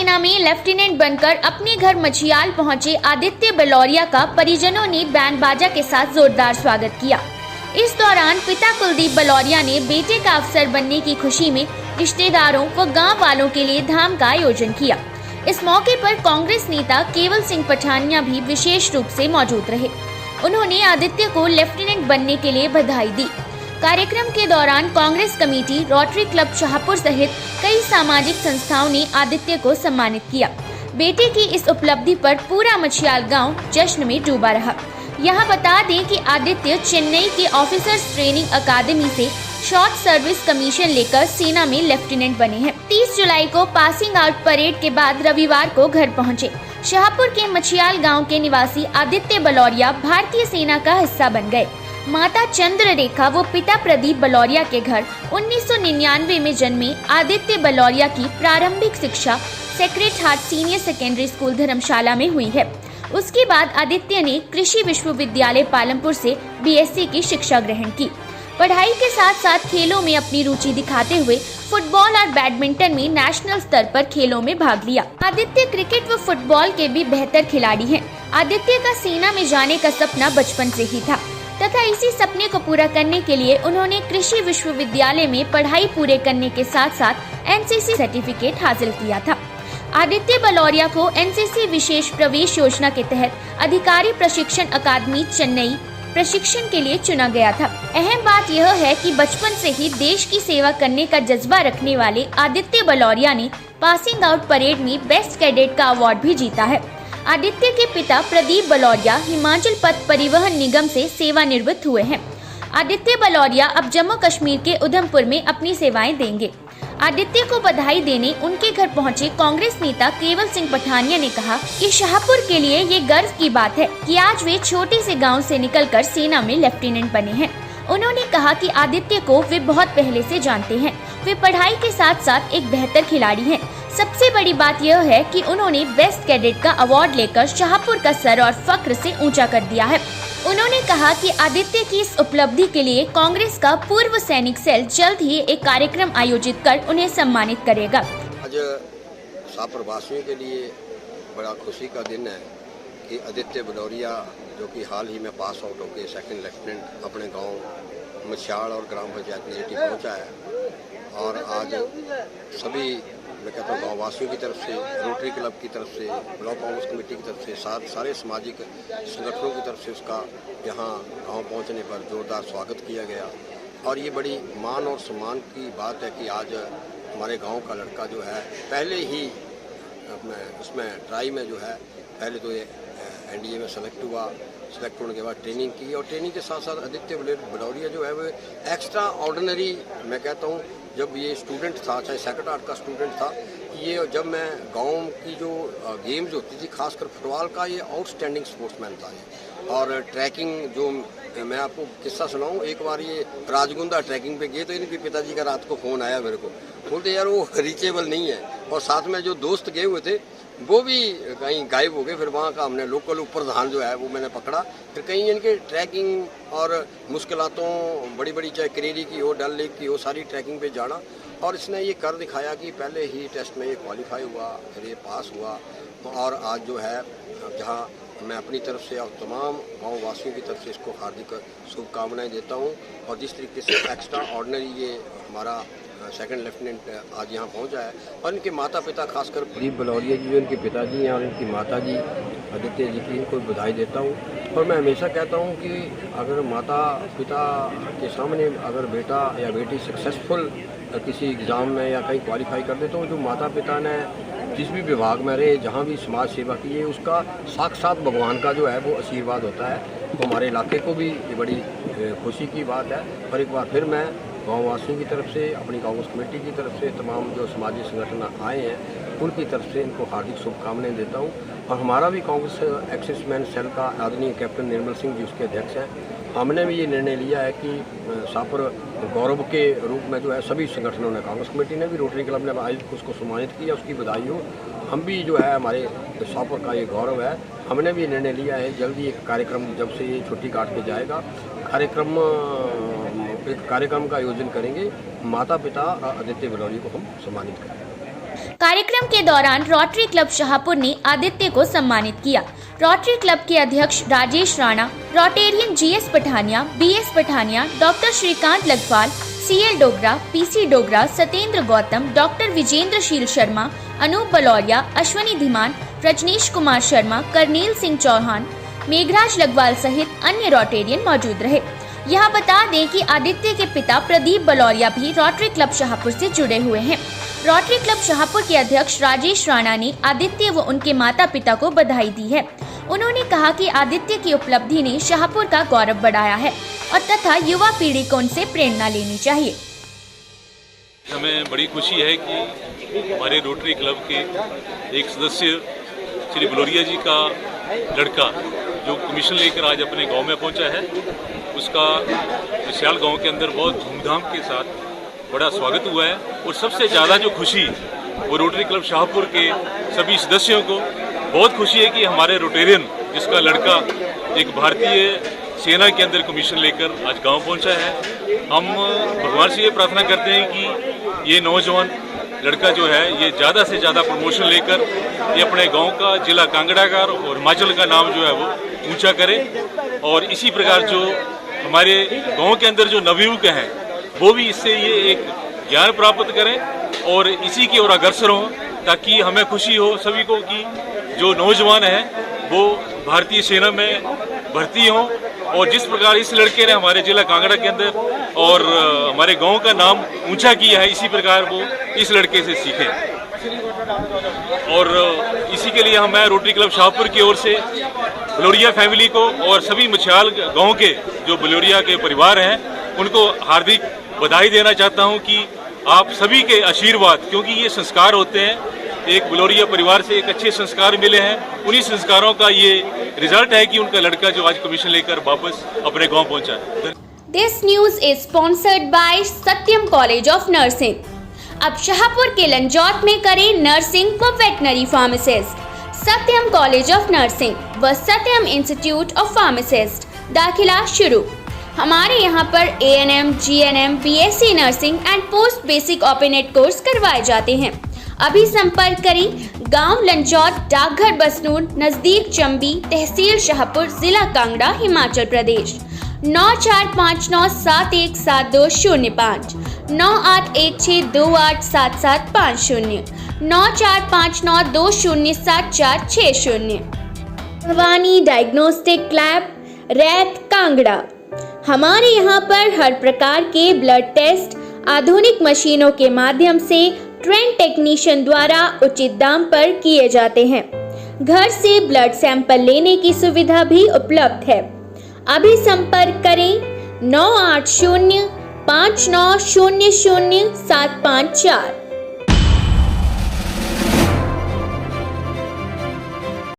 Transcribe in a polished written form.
सेना में लेफ्टिनेंट बनकर अपने घर मछियाल पहुंचे आदित्य बलौरिया का परिजनों ने बैंड बाजा के साथ जोरदार स्वागत किया। इस दौरान पिता कुलदीप बलौरिया ने बेटे का अफसर बनने की खुशी में रिश्तेदारों व गांव वालों के लिए धाम का आयोजन किया। इस मौके पर कांग्रेस नेता केवल सिंह पठानिया भी विशेष रूप से मौजूद रहे। उन्होंने आदित्य को लेफ्टिनेंट बनने के लिए बधाई दी। कार्यक्रम के दौरान Congress committee, rotary club Shahpur सहित कई सामाजिक संस्थाओं ने आदित्य को सम्मानित किया। बेटे की इस उपलब्धि पर पूरा मछियाल गांव जश्न में डूबा रहा। यहां बता दें कि आदित्य चेन्नई के ऑफिसर्स ट्रेनिंग अकादमी से शॉर्ट सर्विस कमीशन लेकर सेना में लेफ्टिनेंट बने हैं। 30 जुलाई को पासिंग आउट परेड के बाद रविवार को घर पहुंचे। शाहपुर के मछियाल गांव के निवासी आदित्य बलौरिया भारतीय सेना का हिस्सा बन गए। माता चंद्र रेखा व पिता प्रदीप बलौरिया के घर 1999 में जन्मे आदित्य बलौरिया की प्रारंभिक शिक्षा Sacred Heart Senior Secondary School Dharamshala में हुई है। उसके बाद आदित्य ने कृषि विश्वविद्यालय पालमपुर से बीएससी की शिक्षा ग्रहण की। पढ़ाई के साथ साथ खेलों में अपनी रुचि दिखाते हुए फुटबॉल और बैडमिंटन में नेशनल स्तर पर खेलों में भाग लिया। आदित्य क्रिकेट व फुटबॉल के भी बेहतर खिलाड़ी हैं। आदित्य का सेना में जाने का सपना बचपन से ही था तथा इसी सपने को पूरा करने के लिए उन्होंने कृषि विश्वविद्यालय में पढ़ाई पूरे करने के साथ साथ एनसीसी सर्टिफिकेट हासिल किया था। आदित्य बलौरिया को एनसीसी विशेष प्रवेश योजना के तहत अधिकारी प्रशिक्षण अकादमी चेन्नई प्रशिक्षण के लिए चुना गया था। अहम बात यह है कि बचपन से ही देश की सेवा करने का जज्बा रखने वाले आदित्य बलौरिया ने पासिंग आउट परेड में बेस्ट कैडेट का अवार्ड भी जीता है। आदित्य के पिता प्रदीप बलौरिया हिमाचल पथ परिवहन निगम से सेवानिवृत्त हुए हैं। आदित्य बलौरिया अब जम्मू कश्मीर के उधमपुर में अपनी सेवाएं देंगे। आदित्य को बधाई देने उनके घर पहुंचे कांग्रेस नेता केवल सिंह पठानिया ने कहा कि शाहपुर के लिए ये गर्व की बात है कि आज वे छोटे से गांव से निकलकर सेना में लेफ्टिनेंट बने हैं। उन्होंने कहा कि आदित्य को वे बहुत पहले से जानते हैं। वे पढ़ाई के साथ साथ एक बेहतर खिलाड़ी हैं। सबसे बड़ी बात यह है कि उन्होंने बेस्ट कैडेट का अवार्ड लेकर शाहपुर का सर और फख्र से ऊंचा कर दिया है। उन्होंने कहा कि आदित्य की इस उपलब्धि के लिए कांग्रेस का पूर्व सैनिक सेल जल्द ही एक कार्यक्रम आयोजित कर उन्हें सम्मानित करेगा। आज शाहपुर वासियों के लिए बड़ा खुशी का दिन है कि आदित्य बलौरिया जो कि हाल ही में पास आउट होकर सेकंड लेफ्टिनेंट अपने गांव मछियाल और ग्राम पंचायत में सिटी पहुंचा है। और आज सभी मैं कहता हूँ गाँव वासियों की तरफ से, रोटरी क्लब की तरफ से, ब्लॉक कांग्रेस कमेटी की तरफ से, सारे सामाजिक संगठनों की तरफ से उसका यहाँ गांव पहुँचने पर जोरदार स्वागत किया गया। और ये बड़ी मान और सम्मान की बात है कि आज हमारे गांव का लड़का जो है पहले ही उसमें ट्राई में जो है पहले तो ये एनडीए में सेलेक्ट हुआ। सेलेक्ट होने के बाद ट्रेनिंग की और ट्रेनिंग के साथ साथ आदित्य बलौरिया जो है वो एक्स्ट्रा ऑर्डिनरी मैं कहता हूँ जब ये स्टूडेंट था, चाहे सेक्रेड आर्ट का स्टूडेंट था, ये जब मैं गांव की जो गेम्स होती थी खासकर फुटबॉल का ये आउटस्टैंडिंग स्पोर्ट्समैन था ये। और ट्रैकिंग जो मैं आपको किस्सा सुनाऊं, एक बार ये राजगुंदा ट्रैकिंग पे गए तो इनके पिताजी का रात को फ़ोन आया मेरे को, बोलते यार वो रीचेबल नहीं है। और साथ में जो दोस्त गए हुए थे वो भी कहीं गायब हो गए। फिर वहाँ का हमने लोकल प्रधान जो है वो मैंने पकड़ा। फिर कहीं इनके ट्रैकिंग और मुश्किलातों बड़ी बड़ी चाहे करेरी की हो, डल लेक की हो, सारी ट्रैकिंग पे जाना। और इसने ये कर दिखाया कि पहले ही टेस्ट में ये क्वालिफाई हुआ, फिर ये पास हुआ। और आज जो है जहाँ मैं अपनी तरफ से और तमाम गाँव वासियों की तरफ से इसको हार्दिक शुभकामनाएँ देता हूँ। और जिस तरीके से एक्स्ट्रा ऑर्डिनरी ये हमारा सेकंड लेफ्टिनेंट आज यहाँ पहुँचा है और इनके माता पिता खासकर प्रदीप बलौरिया जी जो इनके पिताजी हैं और इनकी माता जी आदित्य जी की इनको बधाई देता हूँ। और मैं हमेशा कहता हूँ कि अगर माता पिता के सामने अगर बेटा या बेटी सक्सेसफुल किसी एग्ज़ाम में या कहीं क्वालिफाई कर दे तो जो माता पिता ने जिस भी विभाग में रहे, जहाँ भी समाज सेवा की है, उसका साक्षात भगवान का जो है वो आशीर्वाद होता है। तो हमारे इलाके को भी ये बड़ी खुशी की बात है। और एक बार फिर मैं गाँव वासियों की तरफ से, अपनी कांग्रेस कमेटी की तरफ से, तमाम जो सामाजिक संगठन आए हैं उनकी तरफ से इनको हार्दिक शुभकामनाएं देता हूं। और हमारा भी कांग्रेस एक्सिसमैन सेल का आदरणीय कैप्टन निर्मल सिंह जी उसके अध्यक्ष हैं। हमने भी ये निर्णय लिया है कि शाहपुर गौरव के रूप में जो है सभी संगठनों ने, कांग्रेस कमेटी ने भी, रोटरी क्लब ने आज उसको सम्मानित किया, उसकी बधाई हो। हम भी जो है हमारे शाहपुर का ये गौरव है। हमने भी निर्णय लिया है जल्दी एक कार्यक्रम, जब से ये छुट्टी काट के जाएगा, एक कार्यक्रम का आयोजन करेंगे। माता पिता आदित्य बलौरिया को हम सम्मानित करेंगे। कार्यक्रम के दौरान रोटरी क्लब शाहपुर ने आदित्य को सम्मानित किया। रोटरी क्लब के अध्यक्ष Rajesh Rana, Rotarian GS Pathania, BS Pathania, doctor Shrikant Lakhwal, CL Dogra, PC Dogra, Satyendra Gautam, doctor Vijendrasheel Sharma, Anoop Baloria, Ashwani Dhiman, Rajneesh Kumar Sharma, Karnail Singh Chauhan, Meghraj Lakhwal सहित अन्य रोटेरियन मौजूद रहे। यहाँ बता दें कि आदित्य के पिता प्रदीप बलौरिया भी रोटरी क्लब शाहपुर से जुड़े हुए हैं। रोटरी क्लब शाहपुर के अध्यक्ष राजेश राणा ने आदित्य व उनके माता पिता को बधाई दी है। उन्होंने कहा कि आदित्य की उपलब्धि ने शाहपुर का गौरव बढ़ाया है और तथा युवा पीढ़ी को उनसे प्रेरणा लेनी चाहिए। हमें बड़ी खुशी है कि हमारे रोटरी क्लब के एक सदस्य श्री बलौरिया जी का लड़का जो कमीशन लेकर आज अपने गांव में पहुंचा है, उसका विशाल गांव के अंदर बहुत धूमधाम के साथ बड़ा स्वागत हुआ है। और सबसे ज़्यादा जो खुशी वो रोटरी क्लब शाहपुर के सभी सदस्यों को बहुत खुशी है कि हमारे रोटेरियन जिसका लड़का एक भारतीय सेना के अंदर कमीशन लेकर आज गांव पहुंचा है। हम भगवान से ये प्रार्थना करते हैं कि ये नौजवान लड़का जो है ये ज़्यादा से ज़्यादा प्रमोशन लेकर ये अपने गांव का, जिला कांगड़ा का और हिमाचल का नाम जो है वो ऊंचा करे। और इसी प्रकार जो हमारे गांव के अंदर जो नवयुवक हैं वो भी इससे ये एक ज्ञान प्राप्त करें और इसी की ओर अग्रसर हों, ताकि हमें खुशी हो सभी को कि जो नौजवान हैं वो भारतीय सेना में भर्ती हों। और जिस प्रकार इस लड़के ने हमारे जिला कांगड़ा के अंदर और हमारे गांव का नाम ऊंचा किया है, इसी प्रकार वो इस लड़के से सीखें। और इसी के लिए मैं रोटरी क्लब शाहपुर की ओर से बलौरिया फैमिली को और सभी मछियाल गांव के जो बलौरिया के परिवार हैं उनको हार्दिक बधाई देना चाहता हूं कि आप सभी के आशीर्वाद, क्योंकि ये संस्कार होते हैं, एक बलौरिया परिवार से एक अच्छे संस्कार मिले हैं, उन्हीं संस्कारों का ये रिजल्ट है कि उनका लड़का जो आज कमीशन लेकर वापस अपने गांव पहुंचा है। This news is sponsored by Satyam college of nursing. अब शाहपुर के लंजौत में करें नर्सिंग व veterinary pharmacist. Satyam college of nursing व सत्यम इंस्टीट्यूट ऑफ फार्मासिस्ट दाखिला शुरू। हमारे यहाँ पर ANM, GNM, BSc nursing and post basic ओपनेट कोर्स करवाए जाते हैं। अभी संपर्क करें गांव लंजौत, डाकघर बसनूर, नजदीक चंबी, तहसील शाहपुर, जिला कांगड़ा, हिमाचल प्रदेश। 9459717205, 9816287750, 9459207460। भवानी डायग्नोस्टिक लैब, रैत, कांगड़ा। हमारे यहाँ पर हर प्रकार के ब्लड टेस्ट आधुनिक मशीनों के माध्यम से ट्रेन टेक्नीशियन द्वारा उचित दाम पर किए जाते हैं। घर से ब्लड सैंपल लेने की सुविधा भी उपलब्ध है। अभी संपर्क करें 9805900754।